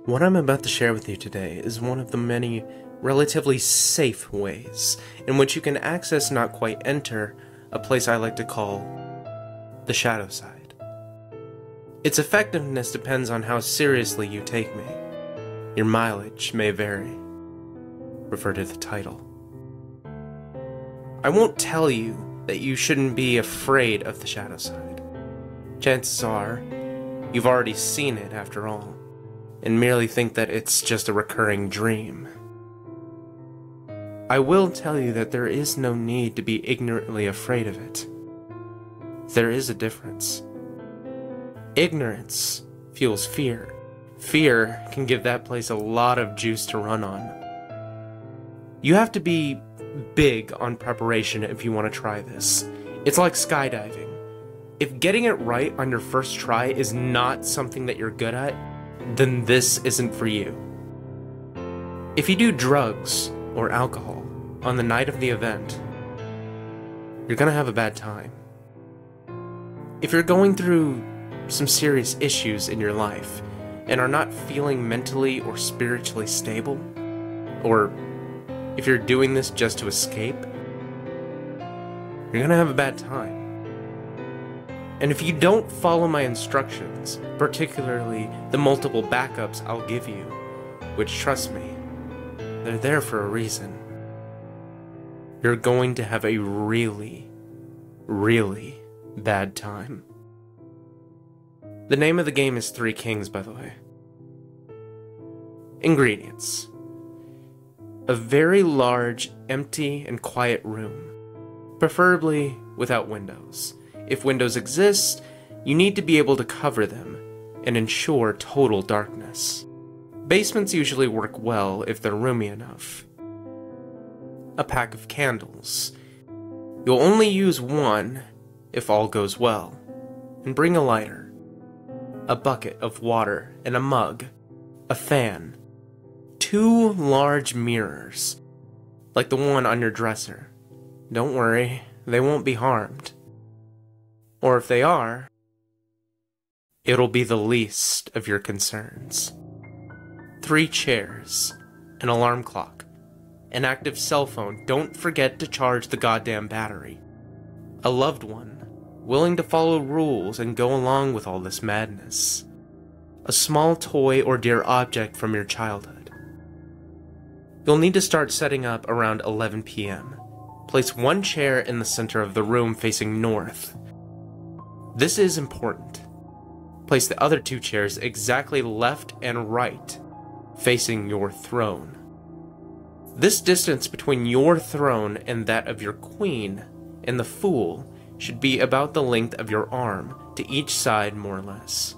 What I'm about to share with you today is one of the many relatively safe ways in which you can access, not quite enter, a place I like to call the shadow side. Its effectiveness depends on how seriously you take me. Your mileage may vary. Refer to the title. I won't tell you that you shouldn't be afraid of the shadow side. Chances are, you've already seen it after all, and merely think that it's just a recurring dream. I will tell you that there is no need to be ignorantly afraid of it. There is a difference. Ignorance fuels fear. Fear can give that place a lot of juice to run on. You have to be big on preparation if you want to try this. It's like skydiving. If getting it right on your first try is not something that you're good at, then this isn't for you. If you do drugs or alcohol on the night of the event, you're gonna have a bad time. If you're going through some serious issues in your life and are not feeling mentally or spiritually stable, or if you're doing this just to escape, you're gonna have a bad time. And if you don't follow my instructions, particularly the multiple backups I'll give you, which, trust me, they're there for a reason, you're going to have a really, really bad time. The name of the game is Three Kings, by the way. Ingredients: a very large, empty, and quiet room, preferably without windows. If windows exist, you need to be able to cover them and ensure total darkness. Basements usually work well if they're roomy enough. A pack of candles. You'll only use one if all goes well. And bring a lighter. A bucket of water and a mug. A fan. 2 large mirrors, like the one on your dresser. Don't worry, they won't be harmed. Or if they are, it'll be the least of your concerns. 3 chairs, an alarm clock, an active cell phone. Don't forget to charge the goddamn battery. A loved one, willing to follow rules and go along with all this madness. A small toy or dear object from your childhood. You'll need to start setting up around 11 p.m. Place 1 chair in the center of the room facing north. This is important. Place the other 2 chairs exactly left and right, facing your throne. This distance between your throne and that of your queen and the fool should be about the length of your arm to each side, more or less.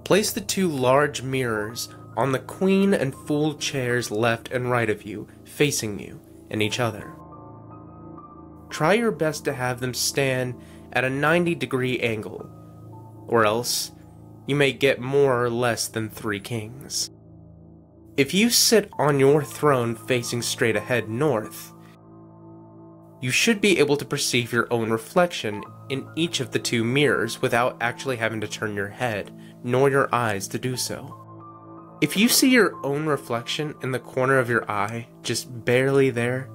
Place the 2 large mirrors on the queen and fool chairs left and right of you, facing you and each other. Try your best to have them stand at a 90-degree angle, or else you may get more or less than 3 kings. If you sit on your throne facing straight ahead north, you should be able to perceive your own reflection in each of the 2 mirrors without actually having to turn your head, nor your eyes to do so. If you see your own reflection in the corner of your eye, just barely there,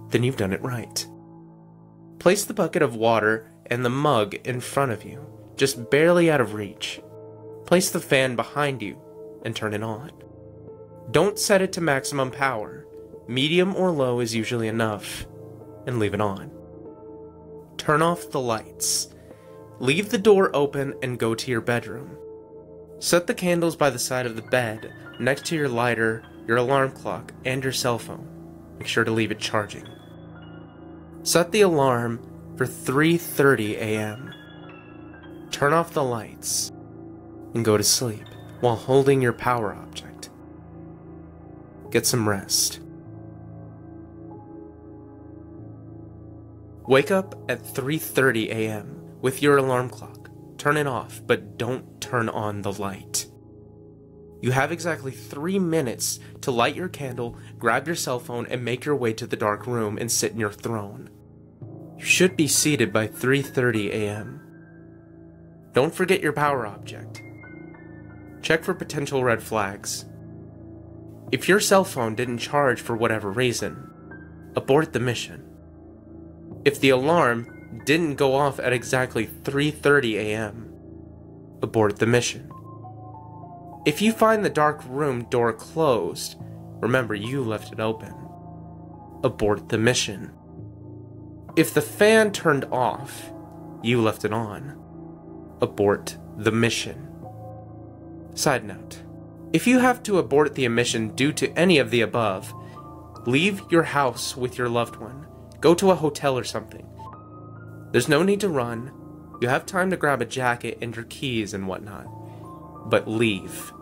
then you've done it right. Place the bucket of water and the mug in front of you, just barely out of reach. Place the fan behind you and turn it on. Don't set it to maximum power. Medium or low is usually enough, and leave it on. Turn off the lights. Leave the door open and go to your bedroom. Set the candles by the side of the bed, next to your lighter, your alarm clock, and your cell phone. Make sure to leave it charging. Set the alarm for 3:30 a.m. Turn off the lights and go to sleep while holding your power object. Get some rest. Wake up at 3:30 a.m. with your alarm clock. Turn it off, but don't turn on the light. You have exactly 3 minutes to light your candle, grab your cell phone, and make your way to the dark room and sit in your throne. You should be seated by 3:30 a.m. Don't forget your power object. Check for potential red flags. If your cell phone didn't charge for whatever reason, abort the mission. If the alarm didn't go off at exactly 3:30 a.m., abort the mission. If you find the dark room door closed, remember you left it open. Abort the mission. If the fan turned off, you left it on. Abort the mission. Side note, if you have to abort the mission due to any of the above, leave your house with your loved one. Go to a hotel or something. There's no need to run. You have time to grab a jacket and your keys and whatnot. But leave.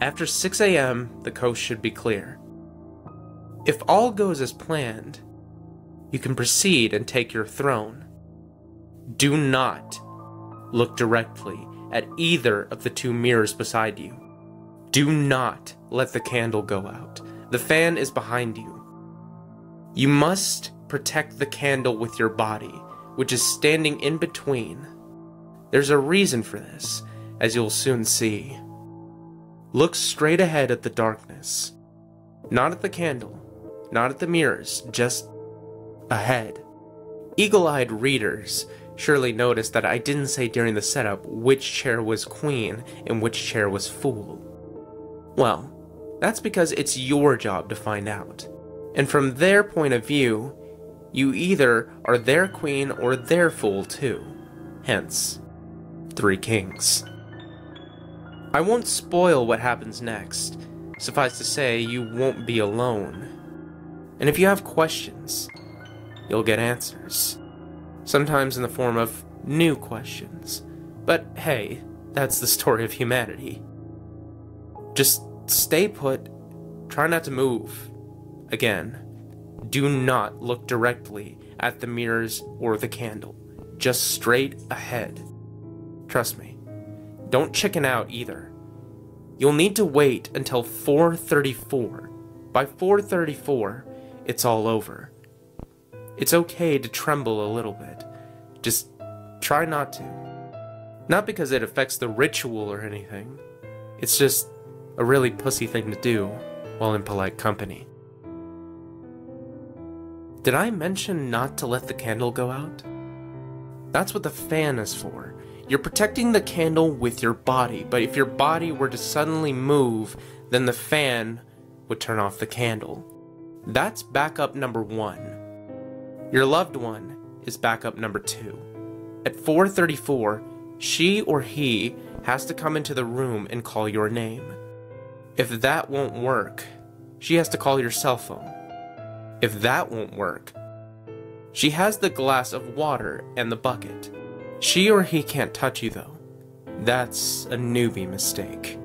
After 6 a.m., the coast should be clear. If all goes as planned, you can proceed and take your throne. Do not look directly at either of the two mirrors beside you. Do not let the candle go out. The fan is behind you. You must protect the candle with your body, which is standing in between. There's a reason for this, as you'll soon see. Look straight ahead at the darkness. Not at the candle, not at the mirrors, just ahead. Eagle-eyed readers surely noticed that I didn't say during the setup which chair was queen and which chair was fool. Well, that's because it's your job to find out. And from their point of view, you either are their queen or their fool too. Hence, 3 kings. I won't spoil what happens next. Suffice to say, you won't be alone. And if you have questions, you'll get answers. Sometimes in the form of new questions. But hey, that's the story of humanity. Just stay put, try not to move. Again, do not look directly at the mirrors or the candle. Just straight ahead. Trust me, don't chicken out either. You'll need to wait until 4:34. By 4:34, it's all over. It's okay to tremble a little bit. Just try not to. Not because it affects the ritual or anything. It's just a really pussy thing to do while in polite company. Did I mention not to let the candle go out? That's what the fan is for. You're protecting the candle with your body, but if your body were to suddenly move, then the fan would turn off the candle. That's backup number 1. Your loved one is backup number 2. At 4:34, she or he has to come into the room and call your name. If that won't work, she has to call your cell phone. If that won't work, she has the glass of water and the bucket. She or he can't touch you though. That's a newbie mistake.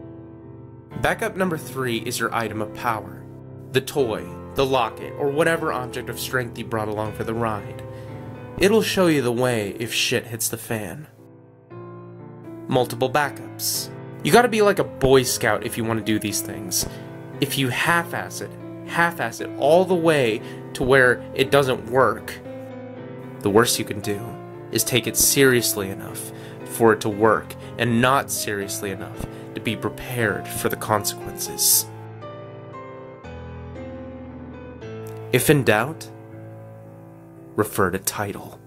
Backup number 3 is your item of power. The toy, the locket, or whatever object of strength you brought along for the ride. It'll show you the way if shit hits the fan. Multiple backups. You gotta be like a Boy Scout if you want to do these things. If you half-ass it all the way to where it doesn't work, the worst you can do is take it seriously enough for it to work and not seriously enough to be prepared for the consequences. If in doubt, refer to title.